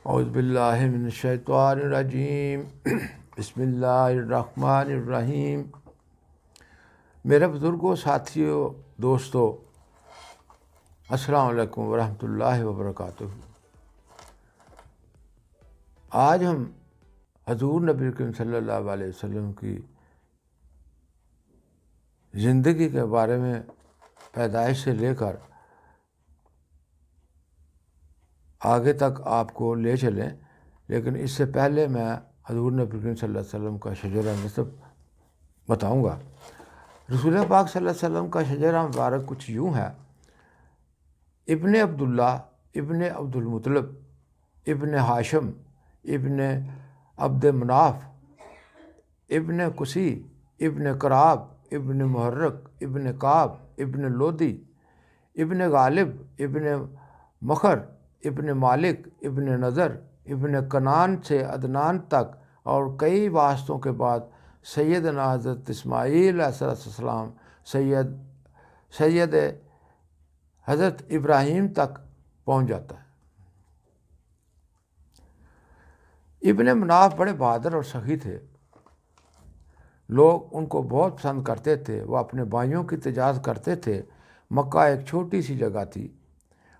اعوذ باللہ من الشیطان الرجیم بسم اللہ الرحمن الرحیم۔ میرے بزرگوں، ساتھیوں، دوستوں، السلام علیکم ورحمۃ اللہ وبرکاتہ۔ آج ہم حضور نبی کریم صلی اللہ علیہ وسلم کی زندگی کے بارے میں پیدائش سے لے کر آگے تک آپ کو لے چلیں، لیکن اس سے پہلے میں حضور نبی کریم صلی اللہ علیہ وسلم کا شجرہ نسب بتاؤں گا۔ رسول پاک صلی اللہ علیہ وسلم کا شجرہ مبارک کچھ یوں ہے: ابن عبداللہ، ابن عبد المطلب، ابن ہاشم، ابن عبد مناف، ابن قسی، ابن کراب، ابن محرک، ابن کعب، ابن لودی، ابن غالب، ابن مخر، ابن مالک، ابن نظر، ابن کنان سے عدنان تک، اور کئی واسطوں کے بعد سیدنا حضرت اسماعیل علیہ السلام، سید حضرت ابراہیم تک پہنچ جاتا ہے۔ ابن مناف بڑے بہادر اور سخی تھے، لوگ ان کو بہت پسند کرتے تھے، وہ اپنے بھائیوں کی تجارت کرتے تھے۔ مکہ ایک چھوٹی سی جگہ تھی،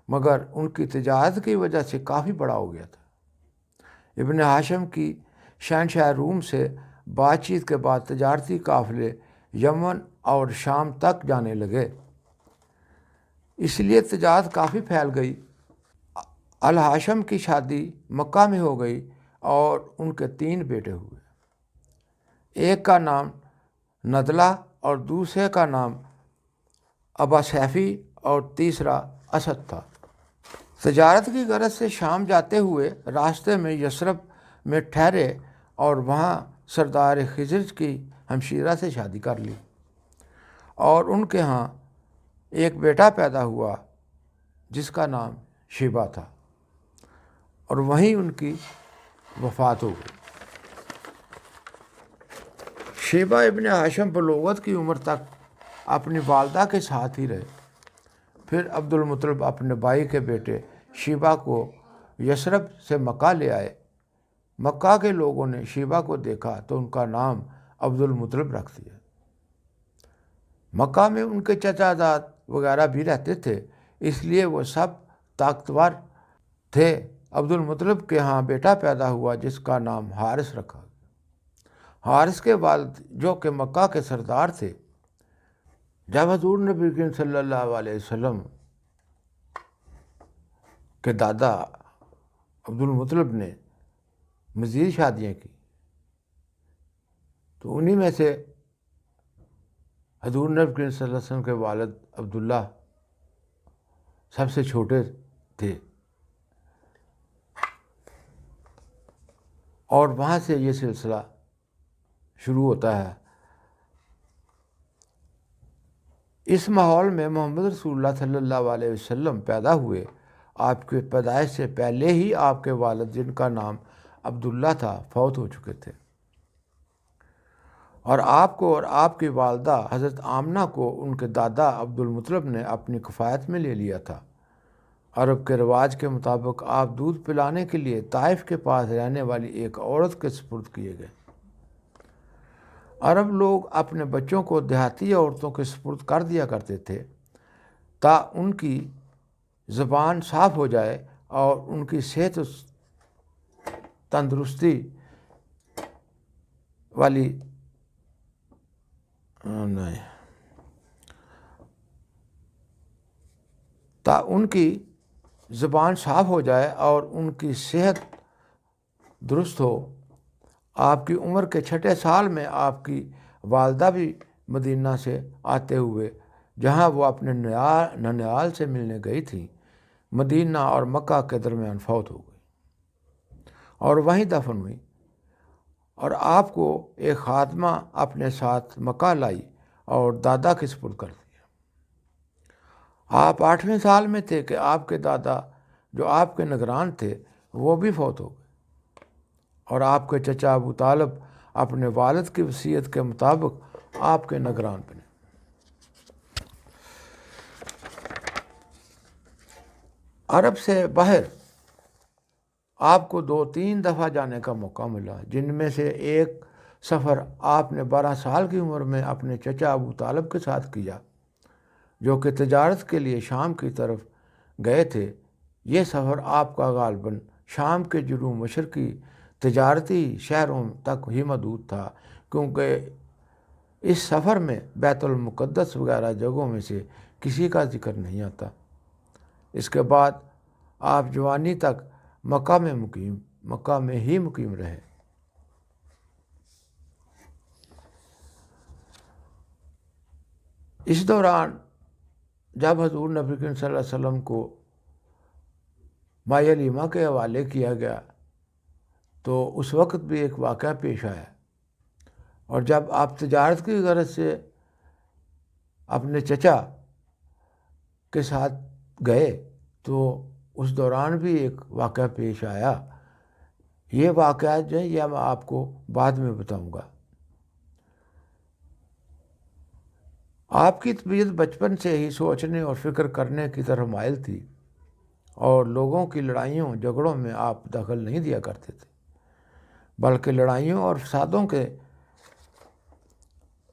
مگر ان کی تجارت کی وجہ سے کافی بڑا ہو گیا تھا۔ ابن ہاشم کی شہنشاہ روم سے بات چیت کے بعد تجارتی قافلے یمن اور شام تک جانے لگے، اس لیے تجارت کافی پھیل گئی۔ الہاشم کی شادی مکہ میں ہو گئی اور ان کے 3 بیٹے ہوئے۔ ایک کا نام ندلہ اور دوسرے کا نام ابا سیفی اور تیسرا اسد تھا۔ تجارت کی غرض سے شام جاتے ہوئے راستے میں یثرب میں ٹھہرے اور وہاں سردار خزرج کی ہمشیرہ سے شادی کر لی، اور ان کے ہاں ایک بیٹا پیدا ہوا جس کا نام شیبہ تھا، اور وہیں ان کی وفات ہو گئی۔ شیبہ ابن ہاشم بلوغت کی عمر تک اپنی والدہ کے ساتھ ہی رہے۔ پھر عبد المطلب اپنے بھائی کے بیٹے شیبہ کو یثرب سے مکہ لے آئے۔ مکہ کے لوگوں نے شیبہ کو دیکھا تو ان کا نام عبد المطلب رکھ دیا۔ مکہ میں ان کے چچا زاد وغیرہ بھی رہتے تھے، اس لیے وہ سب طاقتور تھے۔ عبد المطلب کے ہاں بیٹا پیدا ہوا جس کا نام حارث رکھا۔ حارث کے والد جو کہ مکہ کے سردار تھے، جب حضور نبی کریم صلی اللہ علیہ وسلم کے دادا عبد المطلب نے مزید شادیاں کی تو انہی میں سے حضور نبی کریم صلی اللہ علیہ وسلم کے والد عبداللہ سب سے چھوٹے تھے، اور وہاں سے یہ سلسلہ شروع ہوتا ہے۔ اس ماحول میں محمد رسول اللہ صلی اللہ علیہ وسلم پیدا ہوئے۔ آپ کے پیدائش سے پہلے ہی آپ کے والد، جن کا نام عبداللہ تھا، فوت ہو چکے تھے، اور آپ کو اور آپ کی والدہ حضرت آمنہ کو ان کے دادا عبد المطلب نے اپنی کفایت میں لے لیا تھا۔ عرب کے رواج کے مطابق آپ دودھ پلانے کے لیے طائف کے پاس رہنے والی ایک عورت کے سپرد کیے گئے۔ عرب لوگ اپنے بچوں کو دیہاتی عورتوں کے سپرد کر دیا کرتے تھے تا ان کی زبان صاف ہو جائے اور ان کی صحت تندرستی والی ان کی زبان صاف ہو جائے اور ان کی صحت درست ہو۔ آپ کی عمر کے 6 سال میں آپ کی والدہ بھی مدینہ سے آتے ہوئے، جہاں وہ اپنے ننیال سے ملنے گئی تھی، مدینہ اور مکہ کے درمیان فوت ہو گئی اور وہیں دفن ہوئی، اور آپ کو ایک خادمہ اپنے ساتھ مکہ لائی اور دادا کے سپرد کر دیا۔ آپ 8ویں سال میں تھے کہ آپ کے دادا جو آپ کے نگران تھے وہ بھی فوت ہو گئے، اور آپ کے چچا ابو طالب اپنے والد کی وصیت کے مطابق آپ کے نگران بنے۔ عرب سے باہر آپ کو 2-3 دفعہ جانے کا موقع ملا، جن میں سے ایک سفر آپ نے 12 سال کی عمر میں اپنے چچا ابو طالب کے ساتھ کیا، جو کہ تجارت کے لیے شام کی طرف گئے تھے۔ یہ سفر آپ کا غالباً شام کے جنوب مشرقی تجارتی شہروں تک ہی محدود تھا، کیونکہ اس سفر میں بیت المقدس وغیرہ جگہوں میں سے کسی کا ذکر نہیں آتا۔ اس کے بعد آپ جوانی تک مکہ میں ہی مقیم رہے۔ اس دوران جب حضور نبی کریم صلی اللہ علیہ وسلم کو مائع علیمہ کے حوالے کیا گیا تو اس وقت بھی ایک واقعہ پیش آیا، اور جب آپ تجارت کی غرض سے اپنے چچا کے ساتھ گئے تو اس دوران بھی ایک واقعہ پیش آیا۔ یہ واقعہ جو ہے یہ میں آپ کو بعد میں بتاؤں گا۔ آپ کی طبیعت بچپن سے ہی سوچنے اور فکر کرنے کی طرف مائل تھی، اور لوگوں کی لڑائیوں جھگڑوں میں آپ دخل نہیں دیا کرتے تھے، بلکہ لڑائیوں اور فسادوں کے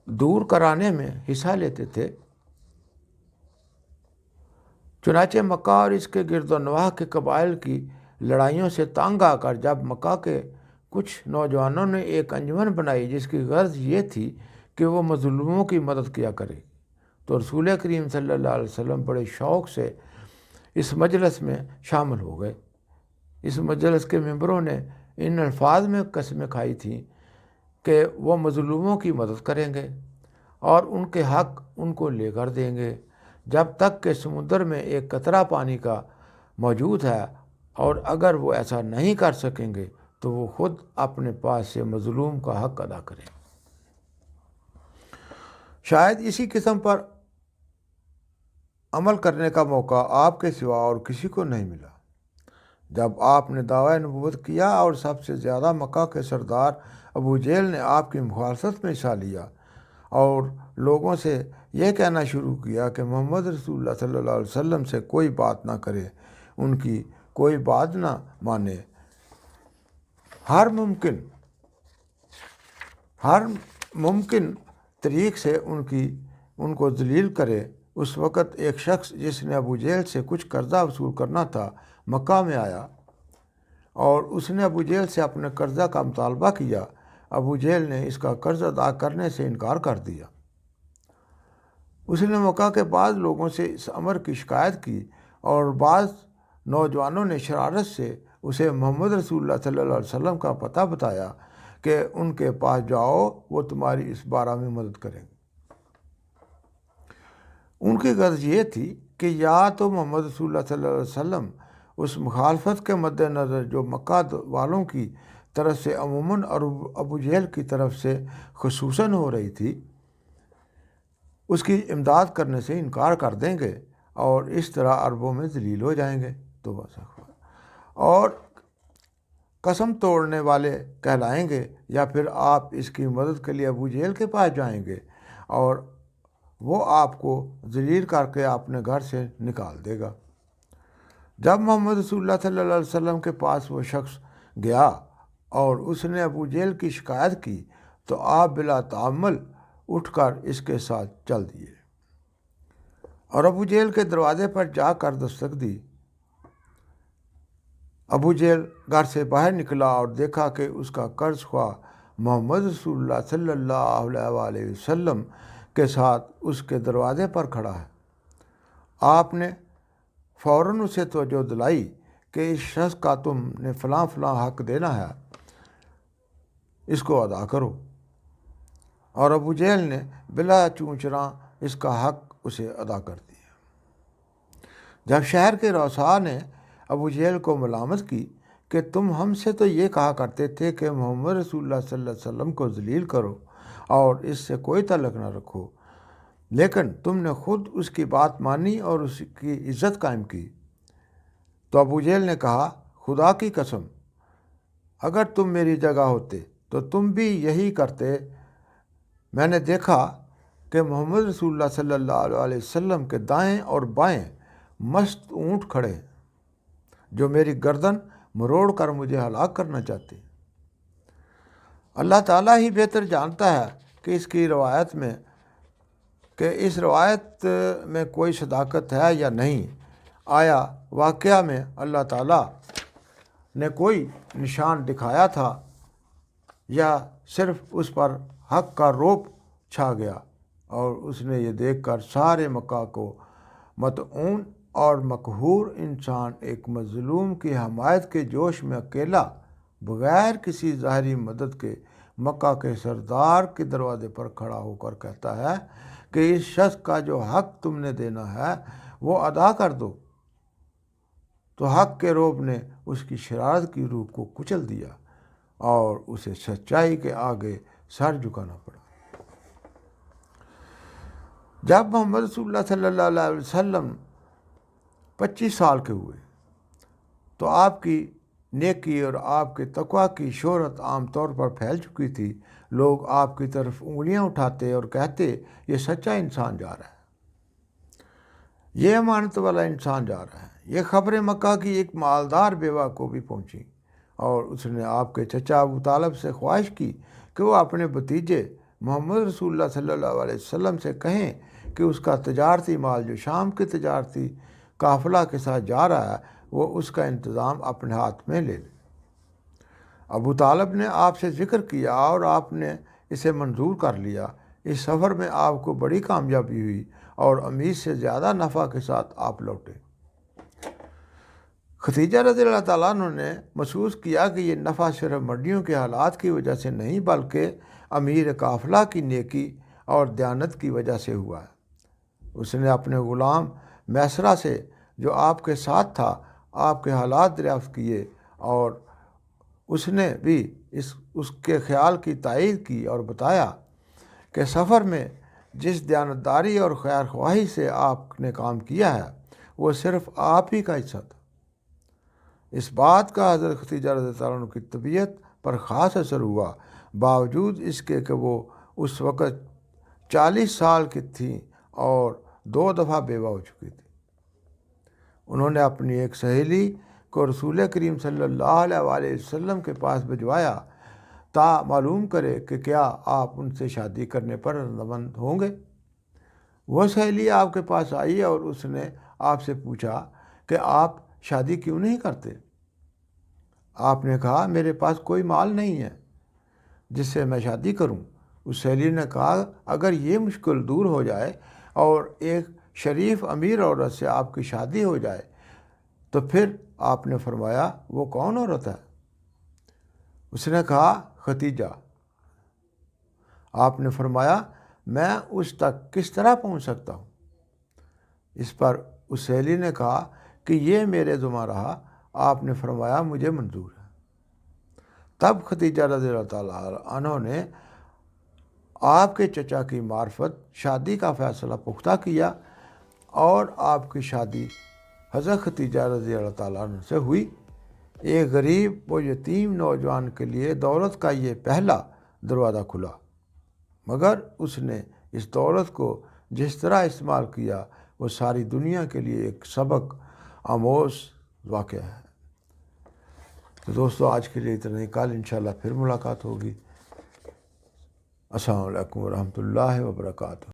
دور کرانے میں حصہ لیتے تھے۔ چنانچہ مکہ اور اس کے گرد و نواح کے قبائل کی لڑائیوں سے تنگ آ کر جب مکہ کے کچھ نوجوانوں نے ایک انجمن بنائی جس کی غرض یہ تھی کہ وہ مظلوموں کی مدد کیا کرے، تو رسول کریم صلی اللہ علیہ وسلم بڑے شوق سے اس مجلس میں شامل ہو گئے۔ اس مجلس کے ممبروں نے ان الفاظ میں قسمیں کھائی تھیں کہ وہ مظلوموں کی مدد کریں گے اور ان کے حق ان کو لے کر دیں گے جب تک کہ سمندر میں ایک قطرہ پانی کا موجود ہے، اور اگر وہ ایسا نہیں کر سکیں گے تو وہ خود اپنے پاس سے مظلوم کا حق ادا کریں۔ شاید اسی قسم پر عمل کرنے کا موقع آپ کے سوا اور کسی کو نہیں ملا۔ جب آپ نے دعویٰ نبوت کیا اور سب سے زیادہ مکہ کے سردار ابو جہل نے آپ کی مخالفت میں حصہ لیا اور لوگوں سے یہ کہنا شروع کیا کہ محمد رسول اللہ صلی اللہ علیہ وسلم سے کوئی بات نہ کرے، ان کی کوئی بات نہ مانے، ہر ممکن طریق سے ان کو ذلیل کرے، اس وقت ایک شخص جس نے ابو جہل سے کچھ قرضہ وصول کرنا تھا مکہ میں آیا، اور اس نے ابو جہل سے اپنے قرضہ کا مطالبہ کیا۔ ابو جہل نے اس کا قرض ادا کرنے سے انکار کر دیا۔ اس نے مکہ کے بعض لوگوں سے اس امر کی شکایت کی، اور بعض نوجوانوں نے شرارت سے اسے محمد رسول اللہ صلی اللہ علیہ وسلم کا پتہ بتایا کہ ان کے پاس جاؤ، وہ تمہاری اس بارہ میں مدد کریں گے۔ ان کی غرض یہ تھی کہ یا تو محمد رسول اللہ صلی اللہ علیہ وسلم اس مخالفت کے مد نظر جو مکہ والوں کی طرف سے عموماً اور ابو جہل کی طرف سے خصوصاً ہو رہی تھی، اس کی امداد کرنے سے انکار کر دیں گے اور اس طرح عربوں میں ذلیل ہو جائیں گے تو بس، اور قسم توڑنے والے کہلائیں گے، یا پھر آپ اس کی مدد کے لیے ابو جہل کے پاس جائیں گے اور وہ آپ کو ذلیل کر کے اپنے گھر سے نکال دے گا۔ جب محمد رسول اللہ صلی اللہ علیہ وسلم کے پاس وہ شخص گیا اور اس نے ابو جہل کی شکایت کی تو آپ بلا تعمل اٹھ کر اس کے ساتھ چل دیے اور ابو جہل کے دروازے پر جا کر دستک دی۔ ابو جہل گھر سے باہر نکلا اور دیکھا کہ اس کا قرض خواہ محمد رسول اللہ صلی اللہ علیہ وسلم کے ساتھ اس کے دروازے پر کھڑا ہے۔ آپ نے فوراً اسے توجہ دلائی کہ اس شخص کا تم نے فلاں حق دینا ہے، اس کو ادا کرو، اور ابو جہل نے بلا چونچراں اس کا حق اسے ادا کر دیا۔ جب شہر کے رؤساء نے ابو جہل کو ملامت کی کہ تم ہم سے تو یہ کہا کرتے تھے کہ محمد رسول اللہ صلی اللہ علیہ وسلم کو ذلیل کرو اور اس سے کوئی تعلق نہ رکھو، لیکن تم نے خود اس کی بات مانی اور اس کی عزت قائم کی، تو ابو جہل نے کہا خدا کی قسم اگر تم میری جگہ ہوتے تو تم بھی یہی کرتے۔ میں نے دیکھا کہ محمد رسول اللہ صلی اللہ علیہ وسلم کے دائیں اور بائیں مست اونٹ کھڑے ہیں جو میری گردن مروڑ کر مجھے ہلاک کرنا چاہتے ہیں۔ اللہ تعالیٰ ہی بہتر جانتا ہے کہ اس روایت میں کوئی صداقت ہے یا نہیں۔ آیا واقعہ میں اللہ تعالیٰ نے کوئی نشان دکھایا تھا یا صرف اس پر حق کا رعب چھا گیا اور اس نے یہ دیکھ کر سارے مکہ کو مطعون اور مقہور انسان ایک مظلوم کی حمایت کے جوش میں اکیلا بغیر کسی ظاہری مدد کے مکہ کے سردار کے دروازے پر کھڑا ہو کر کہتا ہے کہ اس شخص کا جو حق تم نے دینا ہے وہ ادا کر دو، تو حق کے رعب نے اس کی شرارت کی روح کو کچل دیا اور اسے سچائی کے آگے سر جھکانا پڑا۔ جب محمد رسول اللہ صلی اللہ علیہ وسلم 25 سال کے ہوئے تو آپ کی نیکی اور آپ کے تقویٰ کی شہرت عام طور پر پھیل چکی تھی۔ لوگ آپ کی طرف انگلیاں اٹھاتے اور کہتے یہ سچا انسان جا رہا ہے، یہ امانت والا انسان جا رہا ہے۔ یہ خبریں مکہ کی ایک مالدار بیوہ کو بھی پہنچی اور اس نے آپ کے چچا ابو طالب سے خواہش کی کہ وہ اپنے بھتیجے محمد رسول اللہ صلی اللہ علیہ وسلم سے کہیں کہ اس کا تجارتی مال جو شام کے تجارتی قافلہ کے ساتھ جا رہا ہے وہ اس کا انتظام اپنے ہاتھ میں لے لے۔ ابو طالب نے آپ سے ذکر کیا اور آپ نے اسے منظور کر لیا۔ اس سفر میں آپ کو بڑی کامیابی ہوئی اور امید سے زیادہ نفع کے ساتھ آپ لوٹے۔ ختیجہ رضی اللہ تعالیٰ عنہ نے محسوس کیا کہ یہ نفع صرف منڈیوں کے حالات کی وجہ سے نہیں بلکہ امیر قافلہ کی نیکی اور دیانت کی وجہ سے ہوا ہے۔ اس نے اپنے غلام میسرہ سے جو آپ کے ساتھ تھا آپ کے حالات دریافت کیے اور اس نے بھی اس کے خیال کی تائید کی اور بتایا کہ سفر میں جس دیانتداری اور خیر خواہی سے آپ نے کام کیا ہے وہ صرف آپ ہی کا حصہ تھا۔ اس بات کا حضرت ختیجہ رضی اللہ عنہ کی طبیعت پر خاص اثر ہوا، باوجود اس کے کہ وہ اس وقت 40 سال کی تھیں اور 2 دفعہ بیوہ ہو چکی تھی۔ انہوں نے اپنی ایک سہیلی کو رسول کریم صلی اللہ علیہ وسلم کے پاس بھجوایا تا معلوم کرے کہ کیا آپ ان سے شادی کرنے پر رضامند ہوں گے۔ وہ سہیلی آپ کے پاس آئی اور اس نے آپ سے پوچھا کہ آپ شادی کیوں نہیں کرتے؟ آپ نے کہا میرے پاس کوئی مال نہیں ہے جس سے میں شادی کروں۔ اس سہیلی نے کہا اگر یہ مشکل دور ہو جائے اور ایک شریف امیر عورت سے آپ کی شادی ہو جائے تو پھر آپ نے فرمایا وہ کون عورت ہے؟ اس نے کہا ختیجہ۔ آپ نے فرمایا میں اس تک کس طرح پہنچ سکتا ہوں؟ اس پر اس سہیلی نے کہا کہ یہ میرے ذمہ رہا۔ آپ نے فرمایا مجھے منظور ہے۔ تب ختیجہ رضی اللہ تعالیٰ عنہ نے آپ کے چچا کی معرفت شادی کا فیصلہ پختہ کیا اور آپ کی شادی حضرت ختیجہ رضی اللہ تعالیٰ عنہ سے ہوئی۔ ایک غریب و یتیم نوجوان کے لیے دولت کا یہ پہلا دروازہ کھلا، مگر اس نے اس دولت کو جس طرح استعمال کیا وہ ساری دنیا کے لیے ایک سبق آموز واقعہ ہے۔ تو دوستو آج کے لیے اتنا ہی، کل انشاءاللہ پھر ملاقات ہوگی۔ السلام علیکم ورحمۃ اللہ وبرکاتہ۔